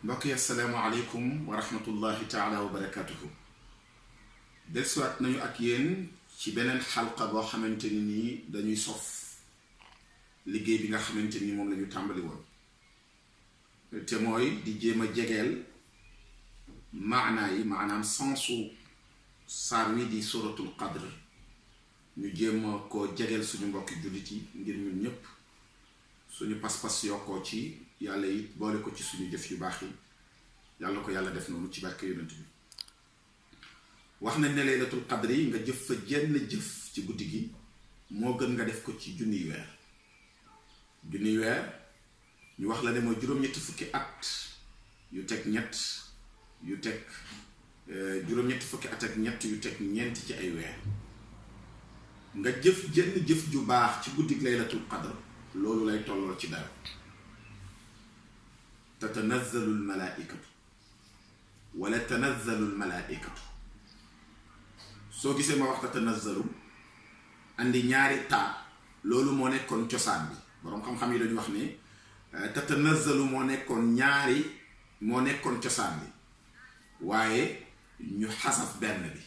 mbokk yi asalaamaaleykum wa rahmatullahi taala wa barakatuhu dellusiwaat nañu ak yéen ci beneen xalqa boo xamante ni nii dañuy sof liggéey bi nga xamante ni moom la ñu tàmbali woon te mooy di jéem a jegeel maanaa yi maanaam sensu saar wi di suratul qadr ñu jéem a koo jegeel suñu mbokki jullit yi ngir ñun ñépp suñu pas-pas yokkoo ci yàlla it boole ko ci suñu jëf yu baax yi yàlla ko yàlla def noonu ci barke yonent bi wax nañ ne laylatul qadr yi nga jëf fa jenn jëf ci guddi gi moo gën nga def ko ci junniy weer ñu wax la ne mooy juróom-ñetti fukki at yu teg ñett yu teg juróom-ñetti fukki at ak ñett yu teg ñeent ci ay weer nga jëf jenn jëf ju baax ci guddi laylatul qadr loolu lay tollool ci dara tatanazzalu almalaaikatu wala tanazzalu almalaaikatu soo gisee ma wax tatanazzalu andi ñaari taa loolu moo nekkoon cosaan bi boroom xam-xam yi dañu wax ne tatanazzalu moo nekkoon cosaan bi waaye ñu xasaf benn bi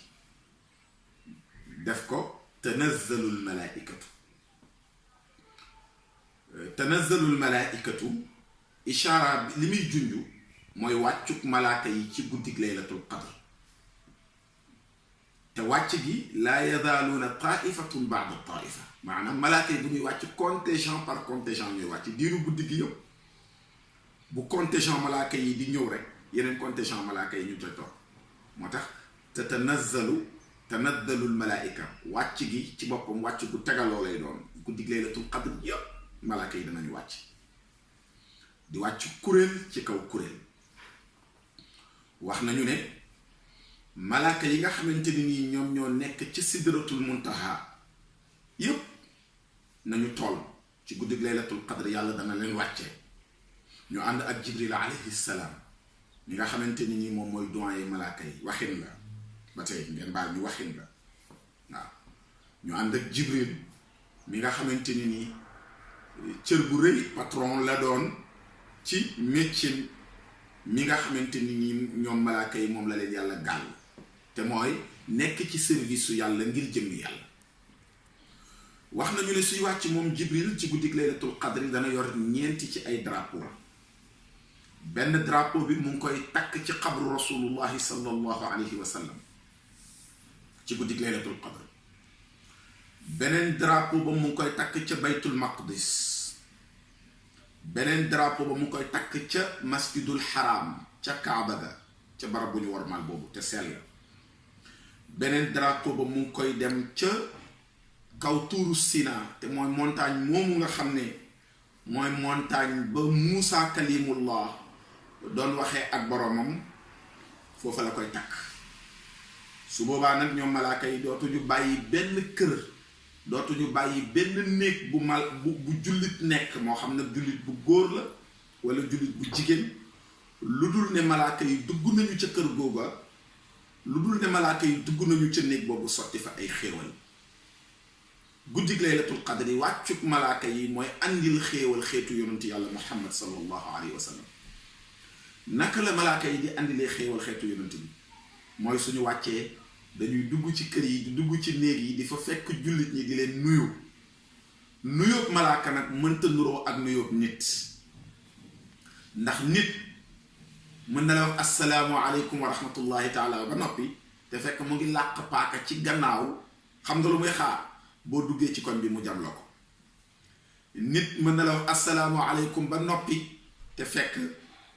def ko tanazzalu almalaaikatu tanazzalu almalaaikatu ishaara li muy junju mooy wàccuk malaaka yi ci guddig laylatul qadr te wàcc gi laa yazaaluuna taifatun baada taifa maanaam malaaka yi bu ñuy wàcc contingent par contingent ñuy wàcc diiru guddi gi yëpp bu contingent malaaka yi di ñëw rek yeneen contingent malaaka yi ñu ca toog moo tax te tanazzalu almalaaika wàcc gi ci boppam wàcc gu tegaloo lay doon guddig laylatul qadr yëpp malaaka yi danañu wàcc di wàcc kuréel ci kaw kuréel wax nañu ne malaaka yi nga xamante ni nii ñoom ñoo nekk ci sidratul muntaha yépp nañu toll ci guddig laylatul qadr yàlla dana leen wàcce ñu ànd ak jibril alayhi salaam mi nga xamante ni nii moom mooy doyen malaaka yi waxin la ba tey ngeen baal ñu waxin la waaw ñu ànd ak jibril mi nga xamante ni nii cër bu rëy patron la doon ci métier mi nga xamante ni nii ñoom malaaka yi moom la leen yàlla gàll te mooy nekk ci service su yàlla ngir jëmmi yàlla wax nañu ne suy wàcc moom jibril ci guddig laylatul qadri dana yor ñeenti ci ay drapeau benn drapeau bi mu ngi koy takk ci xabru rasulullahi sallallahu alayhi wa sallam ci guddig laylatul qadr beneen drapeau ba mu ngi koy takk ca baytul maqdis beneen drapeau ba mu ngi koy takk ca masjidul haram ca kaaba ga ca barab bu ñu warmal boobu te sell beneen drapeau ba mu ngi koy dem ca kaw tuuru Sina te mooy montagne moomu nga xam ne mooy montagne ba Muusa kalimullah doon waxee ak boromam foofa la koy takk su boobaa nag ñoom malaaka yi dootuñu bàyyi benn kër dootuñu bàyyi benn néeg bu jullit nekk moo xam ne jullit bu góor la wala jullit bu jigéen lu dul ne malaaka yi dugg nañu ca kër googa lu dul ne malaaka yi dugg nañu ca néeg boobu sotti fa ay xéewal guddig laylatul qadri wàccuk malaaka yi mooy andil xéewal xeetu yonent yàlla muhammad sallallahu alayhi wa sallam naka la malaaka yi di andilee xéewal xeetu yonent bi mooy suñu wàccee dañuy dugg ci kër yi di dugg ci néeg yi di fa fekk jullit ñi di leen nuyóob malaaka nag mënta nuroo ak nuyóob nit ndax nit mën na la wax assalaamu aleykum wa rahmatullahi taala ba noppi te fekk mu ngi làq paaka ci gannaaw xam nga lu muy xaar boo duggee ci koñ bi mu jam la ko nit mën na la wax assalaamu aleykum ba noppi te fekk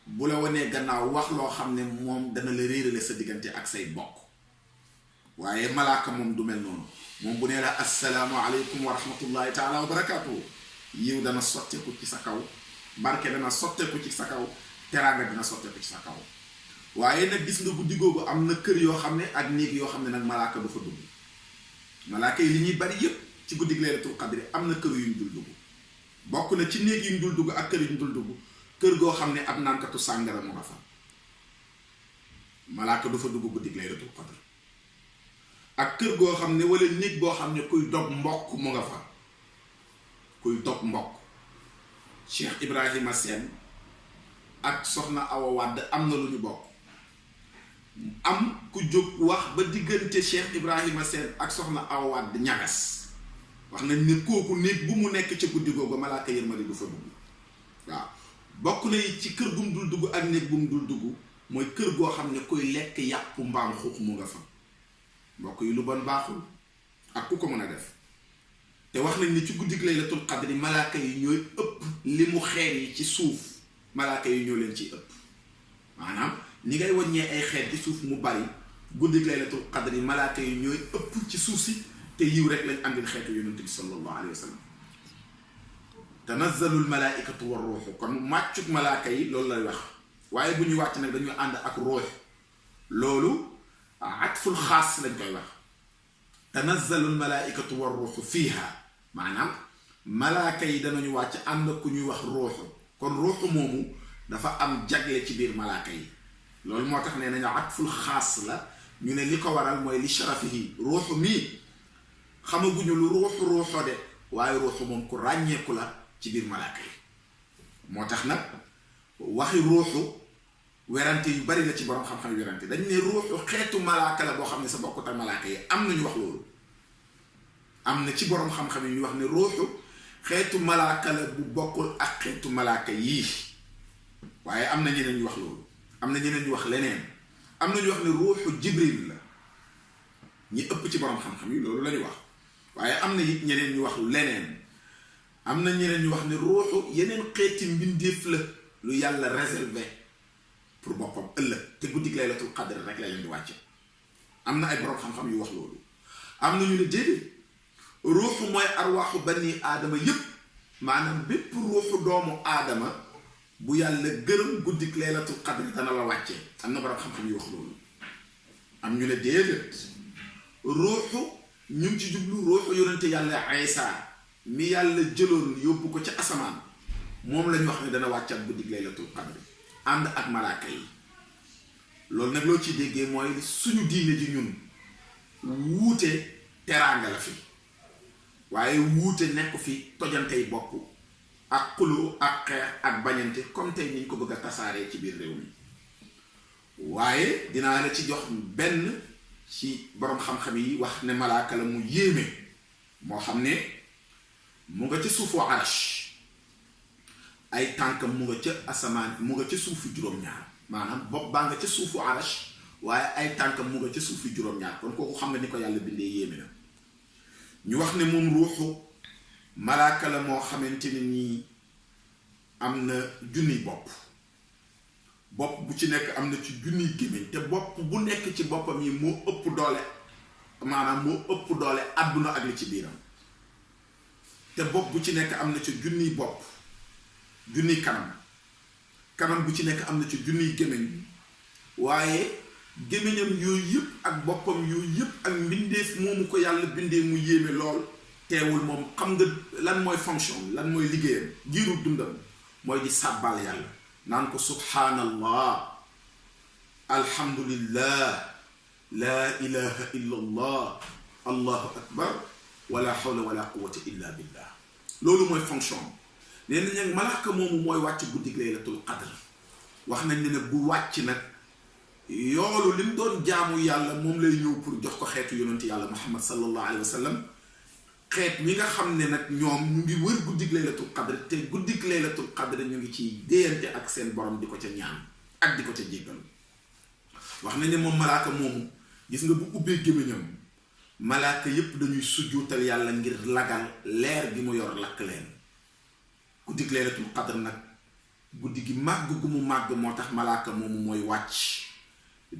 bu la wanee gannaaw wax loo xam ne moom dana la réerale sa diggante ak say bokk waaye malaaka moom du mel noonu moom bu nee la assalaamu aleykum wa rahmatullahi taala wa barakaatuhu yiw dana sotteeku ci sa kaw barke dana sotteeku ci sa kaw teraanga dina sotteeku ci sa kaw waaye nag gis nga guddi googu am na kër yoo xam ne ak néeg yoo xam ne nag malaaka du fa dugg malaaka yi li ñuy bari yépp ci guddi laylatul qadri am na kër yuñ dul dugg bokk na ci néeg yuñ dul dugg ak kër yuñ dul dugg kër goo xam ne ab naankatu sàngara mu nga fa malaaka du fa dugg guddi laylatul qadr ak kër goo xam ne wala néeg boo xam ne kuy dog mbokk mu nga fa kuy dog mbokk Cheikh Ibrahima Sène ak soxna Awa Wade am na lu ñu bokk am ku jóg wax ba diggante Cheikh Ibrahima Sène ak soxna Awa Wade ñagas wax nañ ne kooku néeg bu mu nekk ca guddi googu malaaka yërmande du fa dugg waaw bokk na ci kër gum dul dugg ak néeg bu mu dul dugg mooy kër goo xam ne koy lekk yàpp mbaam xuux mu nga fa mbokk yi lu bon baaxul ak ku ko mën a def te wax nañ ni ci guddig laylatul qadri malaaka yi ñooy ëpp li mu xeer yi ci suuf malaaka yi ñoo leen ci ëpp maanaam ni ngay wàññee ay xeer ci suuf mu bari guddig laylatul qadri malaaka yi ñooy ëpp ci suuf si te yiw rek lañ àndil xeetu yonent bi sallallahu alayhi wa sallam tanazzalul malaaikatu war ruuxu kon màccuk malaaka yi loolu lay wax waaye bu ñuy wàcc nag dañuy ànd ak ruux loolu atful xaas lañ koy wax tanazzalul malaaikatu war ruuxu fiiha maanaam malaaka yi danañu wàcc ànd ak ku ñuy wax ruuxu kon ruuxu moomu dafa am jagle ci biir malaaka yi loolu moo tax nee nañu atful xaas la ñu ne li ko waral mooy li sharafihi ruuxu mii xamaguñu lu ruuxo de waaye ruuxu moom ku ràññeeku la ci biir malaaka yi moo tax nag waxi ruuxu werante yu bari la ci borom xam-xam werante dañ ne ruuxu xeetu malaaka la boo xam ne sa bokkut ak malaaka yi am na ñu wax loolu am na ci borom xam-xam yi ñu wax ne ruuxu xeetu malaaka la bu bokkul ak xeetu malaaka yii waaye am na ñeneen ñu wax loolu am na ñeneen ñu wax leneen am na ñu wax ne ruuxu jibril la ñi ëpp ci borom xam-xam yi loolu la ñu wax waaye am na it ñeneen ñu wax leneen am na ñeneen ñu wax ne ruuxu yeneen xeeti mbindeef la lu yàlla réservé pour boppam ëllëg te guddig laylatul qadr rek la leen di wàcce am na ay borom xam-xam yu wax loolu am na ñu ne déedéet ruuxu mooy arwaaxu bani aadama yépp maanaam bépp ruuxu doomu aadama bu yàlla gërëm guddig laylatul qadr dana la wàcce am na borom xam-xam yu wax loolu am ñu ne déedéet ruuxu ñu ngi ci jublu ruuxu yonente yàlla Isa mi yàlla jëloon yóbbu ko ca asamaan moom lañu wax ne dana wàccat guddig laylatul qadr ànd ak malaaka yi loolu nag loo ci déggee mooy suñu diine ji ñun wuute teraanga la fi waaye wuute nekk fi tojantey bopp ak xuloo ak xeex ak bañante comme tey niñ ko bëgg a tasaaree ci biir réew mi waaye dinaa la ci jox benn ci boroom xam-xam yi wax ne malaaka la mu yéeme moo xam ne mu nga ca suufu arash ay tànkam mu nga ca asamaan mu nga ca suufu juróom-ñaar maanaam bopp baa nga ca suufu arash waaye ay tànkam mu nga ca suufu juróom-ñaar kon kooku xam nga ni ko yàlla bindee yéeme na ñu wax ne moom ruuxu malaaka la moo xamante ne nii am na junniy bopp bu ci nekk am na ci junniy gémmiñ te bopp bu nekk ci boppam yi moo ëpp doole maanaam moo ëpp doole àdduna ak li ci biiram te bopp bu ci nekk am na ci junniy bopp junniy kanam bu ci nekk am na ci junniy gémmiñ waaye gémmiñam yooyu yëpp ak boppam yooyu yëpp ak mbindeef moomu ko yàlla bindee mu yéeme lool teewul moom xam nga lan mooy fonction lan mooy liggéeyam giiru dundam mooy di sàbbal yàlla naan ko subhaanallah alhamdulillah laa ilaha illa allah allahu akbar wala hawla wala quwwata illa billah loolu mooy fonction nee nañ nag malaaka moomu mooy wàcc guddig laylatul qadr wax nañ ne nag bu wàcc nag yoolu li mu doon jaamu yàlla moom lay ñëw pour jox ko xeetu yonent yàlla muhammad sallallahu alayhi wa sallam xeet ñi nga xam ne nag ñoom ñu ngi wër guddig laylatul qadr te guddig laylatul qadr ñu ngi ciy déyante ak seen borom di ko ca ñaan ak di ko ca jéggal wax nañ ne moom malaaka moomu gis nga bu ubbee gémmiñam malaaka yépp dañuy sujjuutal yàlla ngir lagal leer gi mu yor lakk leen guddig laylatul qadr nag guddi gi màgg gu mu màgg moo tax malaaka moomu mooy wàcc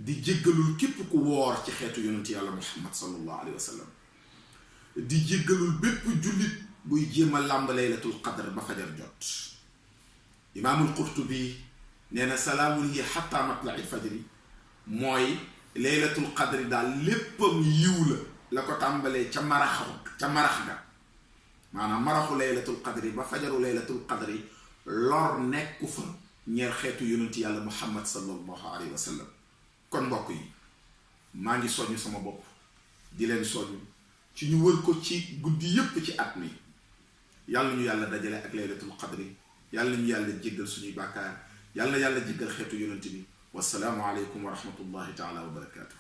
di jéggalul képp ku woor ci xeetu yonent yàlla muhammad sallallahu alayhi wa sallam di jéggalul bépp jullit buy jéem a làmb laylatul qadr ba fajar jot imaamul qurtubi nee na salaamun hiya xatta matla'i fajri mooy laylatul qadri daal léppam yiw la ko tàmbalee ca marax ga maanaam maraxu laylatul qadri ba fajaru laylatul qadri lor nekku fa ñeer xeetu yonent yàlla muhammad sallallahu alayhi wa sallam kon mbokk yi maa ngi soññ sama bopp di leen soññ ci ñu wër ko ci guddi yépp ci at mi yàlla ñu yàlla dajale ak laylatul qadri yàlla ñu yàlla jéggal suñuy bàkkaar yàlla yàlla jéggal xeetu yonent bi wasalaamu aleykum wa rahmatullahi taala wa barakaatu.